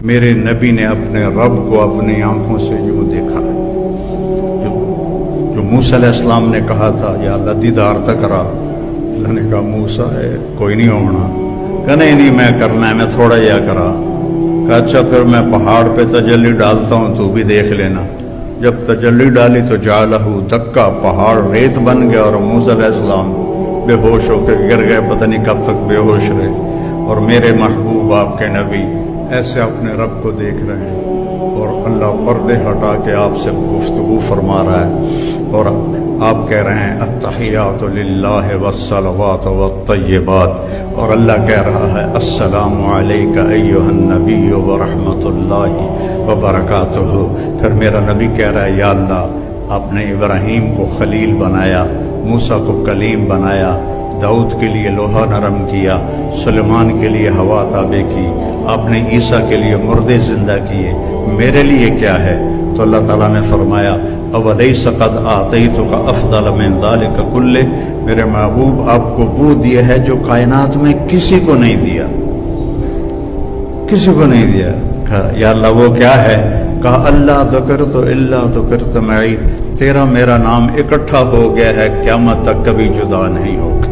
میرے نبی نے اپنے رب کو اپنی آنکھوں سے یوں دیکھا ہے۔ جو موسیٰ علیہ السلام نے کہا تھا یا اللہ دیدار تک رہا، اللہ نے کہا موسیٰ کوئی نہیں ہونا، کہ نہیں میں کرنا ہے، میں تھوڑا یا کرا، کہا اچھا پھر میں پہاڑ پہ تجلی ڈالتا ہوں تو بھی دیکھ لینا۔ جب تجلی ڈالی تو جعلہ دکا، پہاڑ ریت بن گیا اور موسیٰ علیہ السلام بے ہوش ہو کے گر گئے، پتہ نہیں کب تک بے ہوش رہے۔ اور میرے محبوب آپ کے نبی ایسے اپنے رب کو دیکھ رہے ہیں اور اللہ پردے ہٹا کے آپ سے گفتگو فرما رہا ہے، اور آپ کہہ رہے ہیں التحیات للہ والصلوات والطیبات، اور اللہ کہہ رہا ہے السلام علیک ایھا النبی ورحمۃ اللہ وبرکاتہ۔ پھر میرا نبی کہہ رہا ہے یا اللہ آپ نے ابراہیم کو خلیل بنایا، موسیٰ کو کلیم بنایا، داؤد کے لیے لوہا نرم کیا، سلیمان کے لیے ہوا تابع کی، آپ نے عیسیٰ کے لیے مردے زندہ کیے، میرے لیے کیا ہے؟ تو اللہ تعالیٰ نے فرمایا اولیس قد آتیتک افضل من ذلک کلہ، میرے محبوب آپ کو وہ دیا ہے جو کائنات میں کسی کو نہیں دیا، کسی کو نہیں دیا۔ کہا یا اللہ وہ کیا ہے؟ کہا اللہ ذکرت الا ذکرت معی، تیرا میرا نام اکٹھا ہو گیا ہے، قیامت تک کبھی جدا نہیں ہوگا۔